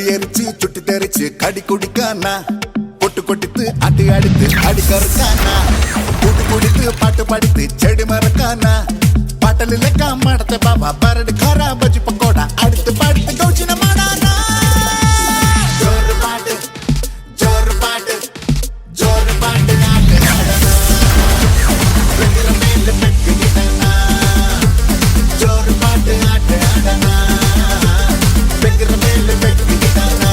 பெக்கு எரிச்சு சுட்டு தெரிச்சு கடி குடிக்கானா பொட்டு கொட்டித்து அடி அடித்து அடிக்கருக்கானா கூட்டு குடித்து பாட்டு படித்து செடி மறக்கானா பாட்டல் லெக்க ಮಾಡತೆ ಬಾಬಾ ಬರಡು ಖಾರ ಬಜ್ಜಿ ಪಕೋಡ ಅಡಿತು ಪಾಡಿತು ಗೌಚಿನ ಮಾಡಾನಾ ಜೋರು ಪಾಟು ಜೋರು ಪಾಟು ಜೋರು ಪಾಟು ಆಟ ಆಡನಾ ಬೆಕ್ಕಿನ ಮೇಲೆ ಬೆಕ್ಕು ಗಿಡನಾ ಜೋರು ಪಾಟು ಆಟ ಆಡನಾ ಬೆಕ್ಕಿನ ಮೇಲೆ ಬೆಕ್ಕು ಗಿಡನಾ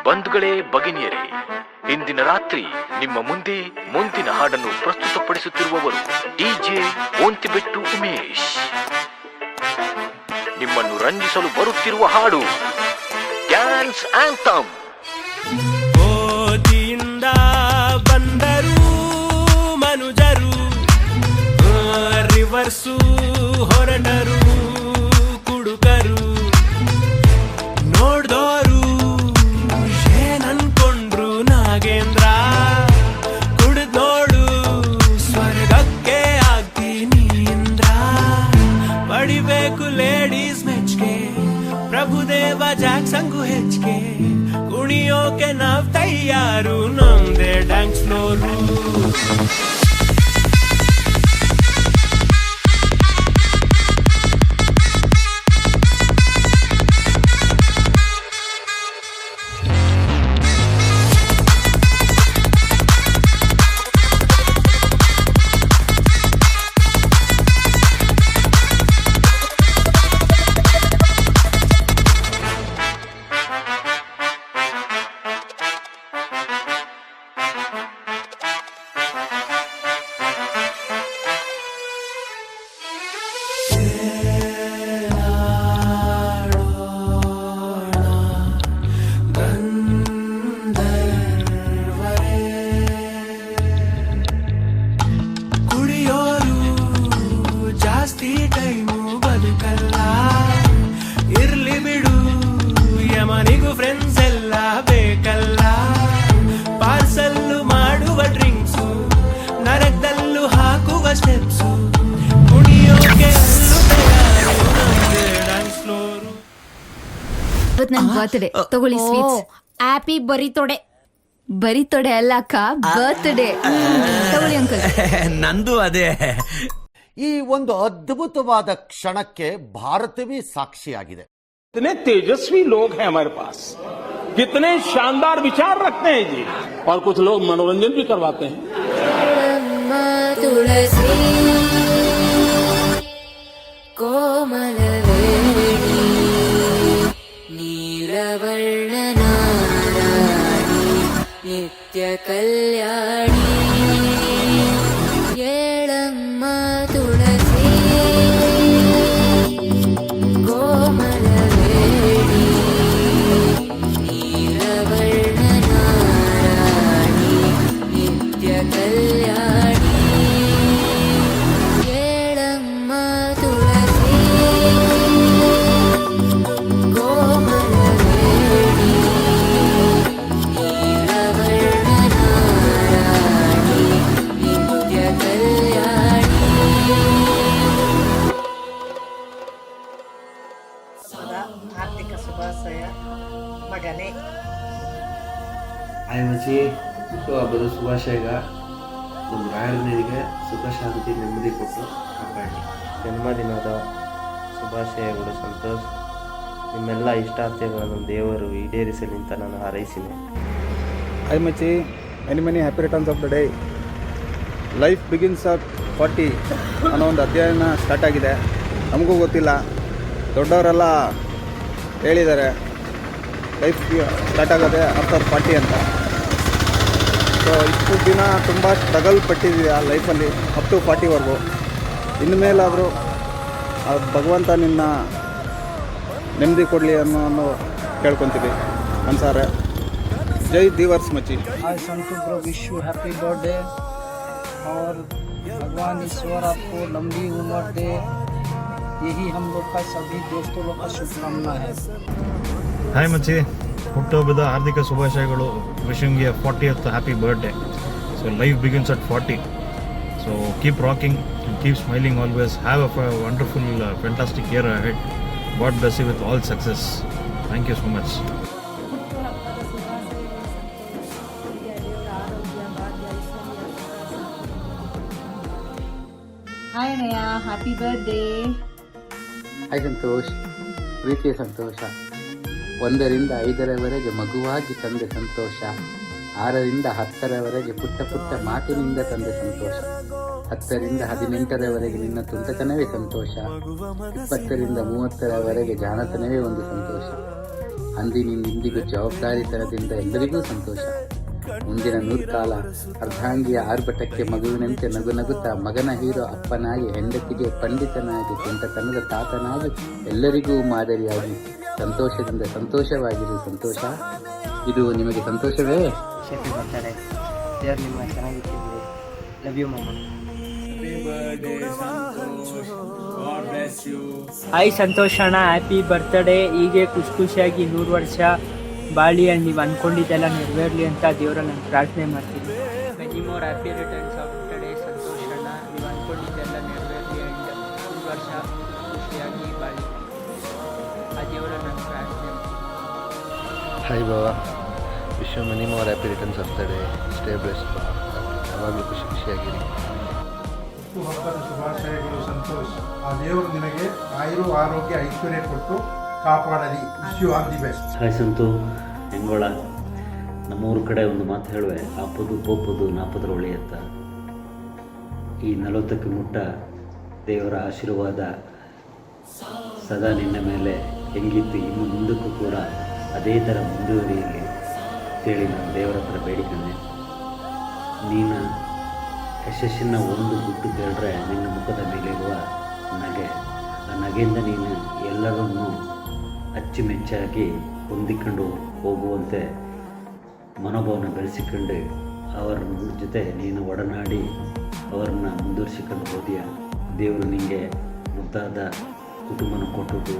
ಬಂಧುಗಳೇ, ಭಗಿನಿಯರೇ, ಇಂದಿನ ರಾತ್ರಿ ನಿಮ್ಮ ಮುಂದೆ ಮುಂದಿನ ಹಾಡನ್ನು ಪ್ರಸ್ತುತಪಡಿಸುತ್ತಿರುವವರು ಡಿಜೆ ಓಂತಿಬೆಟ್ಟು ಉಮೇಶ್. ನಿಮ್ಮನ್ನು ರಂಜಿಸಲು ಬರುತ್ತಿರುವ ಹಾಡು ಡ್ಯಾನ್ಸ್ ಆಂಥಮ್. ಓದಿಯಿಂದ ಬಂದರು ಮನುಜರು, ರಿವರ್ಸು ಹೊರಟರು ಕುಡುಕರು, ನೋಡ್ದೋರು ಏನನ್ಕೊಂಡ್ರು ನಾಗೇಂದ್ರ, ಕುಡಿದ್ ನೋಡು ಸ್ವರ್ಗಕ್ಕೆ ಆಗ್ತೀನಿ ಇಂದ್ರ. ಪಡಿಬೇಕು ಲೇಡೀಸ್ ಮೆಚ್ಗೆ, ಪ್ರಭುದೇವ ಜಾಕ್ಸಂಗು ಹೆಚ್ಚಿಗೆ, ಕುಣಿಯೋಕೆ ನಾವ್ ತಯಾರು, ನಮ್ದೇ ಡ್ಯಾನ್ಸ್ ಫ್ಲೋರು. ನನ್ ಬರ್ತ್ಡೇ ತಗೊಳ್ಳಿ ಸ್ವೀಟ್ಸ್. ಹ್ಯಾಪಿ ಬರಿತೊಡೆ. ಬರಿತೊಡೆ ಅಲ್ಲ ಅಕ್ಕ, ಬರ್ತ್ಡೇ. ತಗೊಳ್ಳಿ ಅಂಕಲ್. ನಂದು ಅದೇ. ಈ ಒಂದು ಅದ್ಭುತವಾದ ಕ್ಷಣಕ್ಕೆ ಭಾರತವೇ ಸಾಕ್ಷಿಯಾಗಿದೆ. कितने तेजस्वी लोग हैं हमारे पास, कितने शानदार विचार रखते हैं जी, और कुछ लोग मनोरंजन भी करवाते हैं. ತುಳಸಿ ಕೋಮಲವೇಣಿ ನೀಲವರ್ಣನಾರಾಣಿ ನಿತ್ಯ ಕಲ್ಯಾಣಿ ಏಳಮ್ಮ ತುಳಸಿ ಕೋಮಲವೇಣಿ ನೀಲವರ್ಣನಾರಾಣಿ ನಿತ್ಯ ಕಲ್ಯಾಣಿ ಏಳಮ್ಮ ತುಳಸಿ ಕೋಮಲವೇಣಿ ನೀಲವರ್ಣನಾರಾಣಿ ನಿತ್ಯ ಕಲ್ಯಾಣಿ. ಆರ್ಥಿಕ ಶುಭಾಶಯ ಮಗನೇ. ಆಯ್ಮಚ್ಚಿ, ಹಬ್ಬದ ಶುಭಾಶಯ. ನಮ್ಮ ರಾಯರನಿಗೆ ಸುಖ ಶಾಂತಿ ನೆಮ್ಮದಿ ಕೊಟ್ಟು ಕಾಪಾಡಿ. ಜನ್ಮದಿನದ ಶುಭಾಶಯಗಳು ಸಂತೋಷ್. ನಿಮ್ಮೆಲ್ಲ ಇಷ್ಟಾರ್ಥಗಳನ್ನು ದೇವರು ಈಡೇರಿಸಲಿ ಅಂತ ನಾನು ಹಾರೈಸಿದೆ. Hi Machi, many happy returns of the day. Life begins at 40 ಅನ್ನೋ ಒಂದು ಅಧ್ಯಯನ ಸ್ಟಾರ್ಟ್ ಆಗಿದೆ. ನಮಗೂ ಗೊತ್ತಿಲ್ಲ, ದೊಡ್ಡವರೆಲ್ಲ ಹೇಳಿದ್ದಾರೆ ಲೈಫ್ ಸ್ಟಾರ್ಟ್ ಆಗೋದೆ ಆಫ್ಟರ್ 40 ಅಂತ. ಸೊ ಇಷ್ಟು ದಿನ ತುಂಬ ಸ್ಟ್ರಗಲ್ ಪಟ್ಟಿದ್ದೀವಿ ಆ ಲೈಫಲ್ಲಿ ಅಪ್ ಟು 40ವರೆಗೂ. ಇನ್ಮೇಲಾದರೂ ಭಗವಂತ ನಿನ್ನ ನೆಮ್ಮದಿ ಕೊಡಲಿ ಅನ್ನೋ ಕೇಳ್ಕೊತೀವಿ ಮನ್ಸಾರೆ. ಜೈ ದಿವರ್ಸ್ ಮಚ್ಚಿ. I want to wish you happy birthday. और भगवान ईश्वर आपको लंबी उम्र दे, यही हम लोग का सभी दोस्तों लोग का शुभकामना है। ಹಾಯ್ ಮಚ್ಚಿ, ಹುಟ್ಟುಹಬ್ಬದ ಹಾರ್ದಿಕ ಶುಭಾಶಯಗಳು. Wishing you 40th happy birthday. So life begins at 40. So keep rocking and keep smiling always. Have a wonderful, fantastic year ahead. God bless you with all success. Thank you so much. Hi ನಯ, happy birthday. Hi Santosh, ಪ್ರೀತಿಯ ಸಂತೋಷ. 1ರಿಂದ 5ರವರೆಗೆ ಮಗುವಾಗಿ ತಂದೆ ಸಂತೋಷ. 6ರಿಂದ 10ರವರೆಗೆ ಪುಟ್ಟ ಪುಟ್ಟ ಮಾತಿನಿಂದ ತಂದೆ ಸಂತೋಷ. 10ರಿಂದ 18ರವರೆಗೆ ನಿನ್ನ ತುಂಟತನವೇ ಸಂತೋಷ. 20ರಿಂದ 30ರವರೆಗೆ ಜಾಣತನವೇ ಒಂದು ಸಂತೋಷ. ಅಂದಿನಿಂದ ಇಂದಿಗೂ ಜವಾಬ್ದಾರಿತನದಿಂದ ಎಲ್ಲರಿಗೂ ಸಂತೋಷ. ಮುಂದಿನ 100 ಕಾಲ ಅರ್ಧಾಂಗಿಯ ಆರ್ಭಟಕ್ಕೆ ಮಗುವಿನಂತೆ ನಗು ನಗುತ್ತಾ ಮಗನ ಹೀರೋ ಅಪ್ಪನಾಗಿ, ಹೆಂಡತಿಗೆ ಪಂಡಿತನಾಗಿ, ತುಂಟತನದ ತಾತನಾಗಿ, ಎಲ್ಲರಿಗೂ ಮಾದರಿಯಾಗಿ ಸಂತೋಷದಿಂದ ಸಂತೋಷವಾಗಿರು ಸಂತೋಷ. ಇದು ನಿಮಗೆ ಸಂತೋಷವೇ? Happy birthday. ದೇವ್ರು ನಿಮ್ಮ ಚೆನ್ನಾಗಿಟ್ಟಿರಲಿ. ಲವ್ ಯು ಮಮ್ಮ. ಹಾಯ್ ಸಂತೋಷ್ ಅಣ್ಣ, ಹ್ಯಾಪಿ ಬರ್ತ್ಡೇ. ಹೀಗೆ ಖುಷಿಯಾಗಿ 100 ವರ್ಷ ಬಾಳಿ ಅಂಡ್ ನೀವು ಅಂದ್ಕೊಂಡಿದ್ದೆಲ್ಲ ನೆರವೇರಲಿ ಅಂತ ದೇವರಲ್ಲಿ ನಾನು ಪ್ರಾರ್ಥನೆ ಮಾಡ್ತೀನಿ. Many more happy returns of day Santosh ಅಣ್ಣ. ನೀವು ಅಂದ್ಕೊಂಡಿದ್ದೆಲ್ಲ ನೆರವೇರಲಿ ಅಂಡ್ 100 ವರ್ಷ ಖುಷಿಯಾಗಿ ಬಾಳಿ, ಆ ದೇವರಲ್ಲಿ ನಾನು ಪ್ರಾರ್ಥನೆ ಮಾಡ್ತೀನಿ. ಹಾಯ್ ಬಾಬಾ, wish you many more happy returns of the day. Stay blessed. ಯಾವಾಗಲೂ ಖುಷಿಯಾಗಿರಿ. ಹುಟ್ಟುಹಬ್ಬದ ಶುಭಾಶಯಗಳು ಸಂತೋಷ್. ಆ ದೇವರು ನಿನಗೆ ಆಯುರು ಆರೋಗ್ಯ ಐಶ್ವರ್ಯ ಕೊಟ್ಟು ಕಾಪಾಡಲಿ. Wish you all the best. Hi Santu ಹೆಂಗೋಳ. ನಮ್ಮೂರ ಕಡೆ ಒಂದು ಮಾತು ಹೇಳುವೆ, ಆಪದು ಪೋಪದು ನಾಪದ್ರ ಒಳ್ಳೆಯತ್ತ. ಈ 40ಕ್ಕೆ ಮುಟ್ಟ ದೇವರ ಆಶೀರ್ವಾದ ಸದಾ ನಿನ್ನ ಮೇಲೆ ಹೆಂಗಿತ್ತು, ಇನ್ನು ಮುಂದಕ್ಕೂ ಕೂಡ ಅದೇ ಥರ ಮುಂದುವರಿಯಲಿ ಅಂತೇಳಿ ನಾನು ದೇವರ ಹತ್ರ ಬೇಡಿಕೊಂಡೆ. ನೀನು ಯಶಸ್ಸಿನ ಒಂದು ಗುಟ್ಟು ಕೇಳಿದ್ರೆ ನಿನ್ನ ಮುಖದ ಮೇಲಿರುವ ನಗೆ, ಆ ನಗೆಯಿಂದ ನೀನು ಎಲ್ಲರನ್ನೂ ಅಚ್ಚುಮೆಚ್ಚಾಗಿ ಹೊಂದಿಕೊಂಡು ಹೋಗುವಂತೆ ಮನೋಭಾವನ ಬೆಳೆಸಿಕೊಂಡು ಅವರ ಜೊತೆ ನೀನು ಒಡನಾಡಿ ಅವರನ್ನು ಮುಂದುವರಿಸಿಕೊಂಡು ಹೋದಿಯ. ದೇವರು ನಿನಗೆ ಮುದ್ದಾದ ಕುಟುಂಬನ ಕೊಟ್ಟದ್ದು,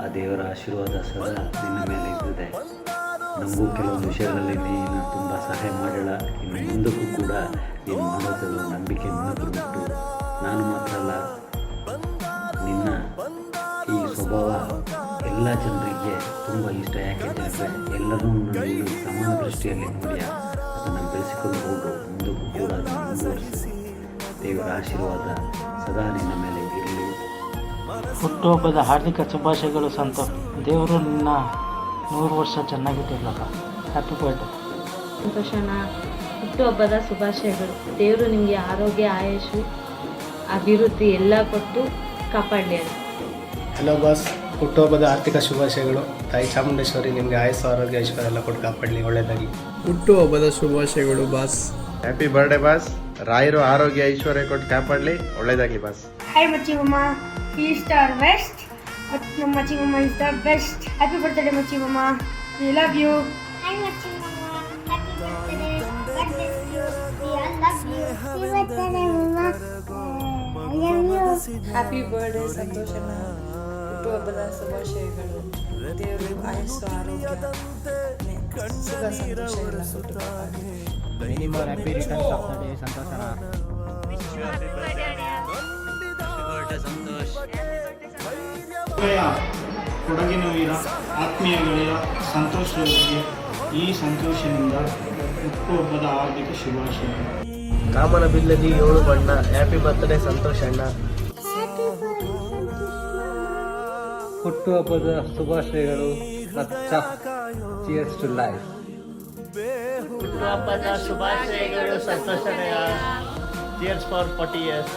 ಆ ದೇವರ ಆಶೀರ್ವಾದ ಸದಾ ನಿನ್ನ ಮೇಲೆ ಇರ್ತದೆ. ನಮಗೂ ಕೆಲವೊಂದು ವಿಷಯಗಳಲ್ಲಿ ನೀನು ತುಂಬ ಸಹಾಯ ಮಾಡಿಲ್ಲ, ಇನ್ನು ಮುಂದಕ್ಕೂ ಕೂಡ ನೀನು ಮಾಡೋದಲ್ಲ ನಂಬಿಕೆ ನಿನ್ನದು ಬಿಟ್ಟು. ನಾನು ಮಾತ್ರ ಅಲ್ಲ, ನಿನ್ನ ಈ ಸ್ವಭಾವ ಎಲ್ಲ ಜನರಿಗೆ ತುಂಬ ಇಷ್ಟ. ಯಾಕೆಂದರೆ ಎಲ್ಲರನ್ನೂ ನೀನು ಸಮಾನ ದೃಷ್ಟಿಯಲ್ಲಿ ನೋಡಿಯ ಅದನ್ನು ಬೆಳೆಸಿಕೊಂಡು ಹೋಗು. ಮುಂದಕ್ಕೂ ಕೂಡ ಮುಂದುವರಿಸಿ. ದೇವರ ಆಶೀರ್ವಾದ ಸದಾ ನಿನ್ನ ಮೇಲೆ ಇರಲಿ. ಹುಟ್ಟುಹಬ್ಬದ ಹಾರ್ದಿಕ ಶುಭಾಶಯಗಳು ಸಂತೋಷ್. ದೇವರು ನಿನ್ನ 100 ವರ್ಷ ಚೆನ್ನಾಗಿಟ್ಟಿರಲಪ್ಪ. Happy birthday. ಸಂತೋಷನ ಹುಟ್ಟುಹಬ್ಬದ ಶುಭಾಶಯಗಳು. ದೇವರು ನಿಮಗೆ ಆರೋಗ್ಯ, ಆಯುಷು, ಅಭಿವೃದ್ಧಿ ಎಲ್ಲ ಕೊಟ್ಟು ಕಾಪಾಡಲಿ ಅಂತ. ಹಲೋ ಬಾಸ್, ಹುಟ್ಟುಹಬ್ಬದ ಆರ್ಥಿಕ ಶುಭಾಶಯಗಳು. ತಾಯಿ ಚಾಮುಂಡೇಶ್ವರಿ ನಿಮಗೆ ಆಯಸ್ಸು, ಆರೋಗ್ಯ, ಐಶ್ವರ್ಯ ಎಲ್ಲ ಕೊಟ್ಟು ಕಾಪಾಡಲಿ, ಒಳ್ಳೆಯದಾಗಲಿ. ಹುಟ್ಟುಹಬ್ಬದ ಶುಭಾಶಯಗಳು ಬಾಸ್. Happy birthday boss. ರಾಯರು ಆರೋಗ್ಯ ಐಶ್ವರ್ಯ ಕೊಟ್ಟು ಕಾಪಾಡಲಿ, ಒಳ್ಳೇದಾಗಲಿ boss. Hi Machi Mama, he is our best. Machi Mama is the best. Happy birthday Machi Mama, we love you. Hi Machi Mama, happy birthday. God bless you. We all love you. Happy birthday Mama. I love you. Happy birthday ಸಂತೋಷನ. ಹುಟ್ಟುಹಬ್ಬದ ಶುಭಾಶಯಗಳು. ದೇವರು ಆಯಸ್ಸು, ಆರೋಗ್ಯ, ಸುಖ ಸಂತೋಷ ಎಲ್ಲ ಕೊಟ್ಟು ಕಾಪಾಡಲಿ. Many more happy returns of the day ಸಂತೋಷನ. ಕೊಡಗಿನ ವೀರ ಆತ್ಮೀಯ ಗೆಳೆಯ ಸಂತೋಷ್ ಅವರಿಗೆ ಈ ಸಂತೋಷದಿಂದ ಹುಟ್ಟುಹಬ್ಬದ ಹಾರ್ದಿಕ ಶುಭಾಶಯಗಳು. ಕಾಮನ ಬಿಲ್ಲಲ್ಲಿ 7 ಬಣ್ಣ. ಹ್ಯಾಪಿ ಬರ್ತ್ಡೇ ಸಂತೋಷ್ ಅಣ್ಣ. ಹುಟ್ಟುಹಬ್ಬದ ಶುಭಾಶಯಗಳು. Cheers to life. ಹುಟ್ಟುಹಬ್ಬದ ಶುಭಾಶಯಗಳು ಸಂತೋಷನಯ. Cheers for 40 years.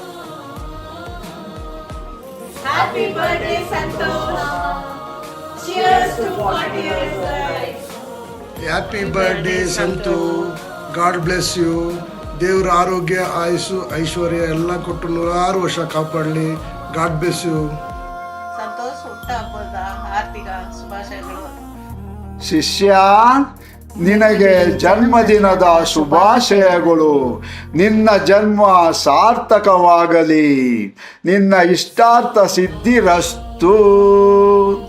Happy birthday Santosh. Cheers to 40 years life. Happy birthday Santu. God bless you. ದೇವ್ರ ಆರೋಗ್ಯ, ಆಯುಸ್ಸು, ಐಶ್ವರ್ಯ ಎಲ್ಲ ಕೊಟ್ಟು 106 ವರ್ಷ ಕಾಪಾಡಲಿ. God bless you. ಸಂತೋಷ್ ಹುಟ್ಟುಹಬ್ಬದ ಹಾರ್ದಿಕ ಶುಭಾಶಯಗಳು. ಶಿಷ್ಯ ನಿನಗೆ ಜನ್ಮದಿನದ ಶುಭಾಶಯಗಳು. ನಿನ್ನ ಜನ್ಮ ಸಾರ್ಥಕವಾಗಲಿ. ನಿನ್ನ ಇಷ್ಟಾರ್ಥ ಸಿದ್ಧಿರಸ್ತು.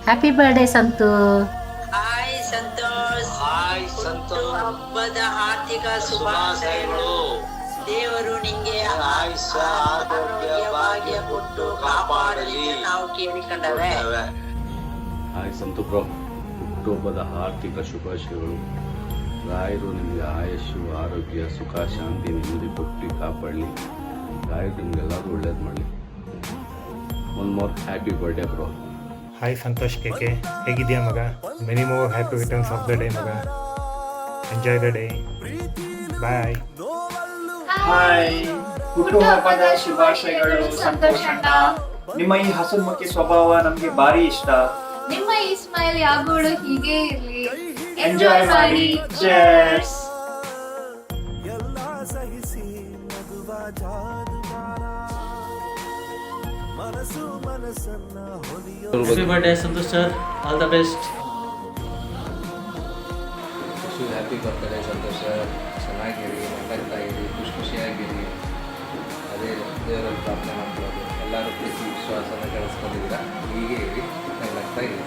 Happy birthday Santu. Hi Santosh. ಹಬ್ಬದ ಆರ್ಥಿಕ ಶುಭಾಶಯಗಳು. ದೇವರು ನಿಂಗೆ ಆರೋಗ್ಯ ಭಾಗ್ಯ ಕೊಟ್ಟು ಕಾಪಾಡಲಿ ನಾವು ಕೇಳಿಕೊಂಡವೆ. ಹಾಯ್ ಸಂತು ಬ್ರೋ, ಹುಟ್ಟುಹಬ್ಬದ ಆರ್ಥಿಕ ಶುಭಾಶಯಗಳು. ರಾಯರು ನಿಮಗೆ ಆಯುಷ್ಯು ಆರೋಗ್ಯ ಸುಖ ಶಾಂತಿ ನೆಮ್ಮದಿ ಕೊಟ್ಟು ಕಾಪಾಡಲಿ. ರಾಯರು ನಿಮಗೆಲ್ಲರೂ ಒಳ್ಳೇದು ಮಾಡಲಿ. One more happy birthday bro. Hi Santosh ಕೆ ಹೇಗಿದೆಯಾ ಮಗ? Many more happy returns of the day ಮಗ. Enjoy the day. Bye. Hi, ಹುಟ್ಟುಹಬ್ಬದ ಶುಭಾಶಯಗಳು ಸಂತೋಷ್ ಅಣ್ಣ. ನಿಮ್ಮ ಈ ಹಸುಮುಖಿ ಸ್ವಭಾವ ನಮ್ಗೆ ಭಾರಿ ಇಷ್ಟ. ನಿಮ್ಮ ಈ ಸ್ಮೈಲ್ ಯಾವಾಗಲೂ ಹೀಗೆ ಇರಲಿ. ಎಂಜಾಯ್ ಮಾಡಿ. Cheers. Happy birthday Santosh sir, all the best. Happy birthday ಸಂತೋಷ. ಚೆನ್ನಾಗಿರಿ, ನಗ್ತಾ ಇರಿ, ಖುಷಿಯಾಗಿರಿ. ಅದೇ ದೇವರಲ್ಲಿ ಪ್ರಾರ್ಥನೆ ಮಾಡ್ಕೊಳ್ಳೋದು. ಎಲ್ಲರೂ ಪ್ರೀತಿ ವಿಶ್ವಾಸನ ಗಳಿಸ್ಕೊಂಡಿದ್ದೀರಾ, ಹೀಗೆ ಇರಿ, ನಗ್ತಾ ಇರಿ.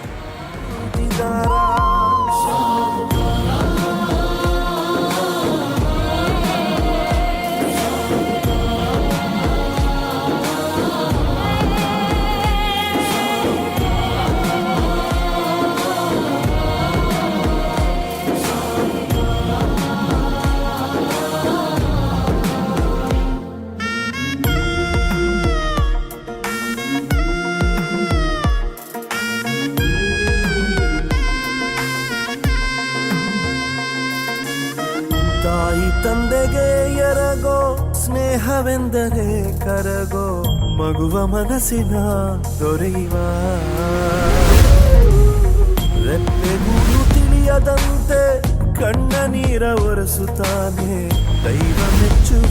ತಾಯಿ ತಂದೆಗೆ ಎರಗೋ ಸ್ನೇಹವೆಂದರೆ ಕರಗೋ ಮಗುವ ಮನಸ್ಸಿನ ದೊರೆಯುವ ರೆಪ್ಪೆಗೂಡು ತಿಳಿಯದಂತೆ ಕಣ್ಣ ನೀರ ಒರೆಸುತ್ತಾನೆ ದೈವ ಮೆಚ್ಚುವ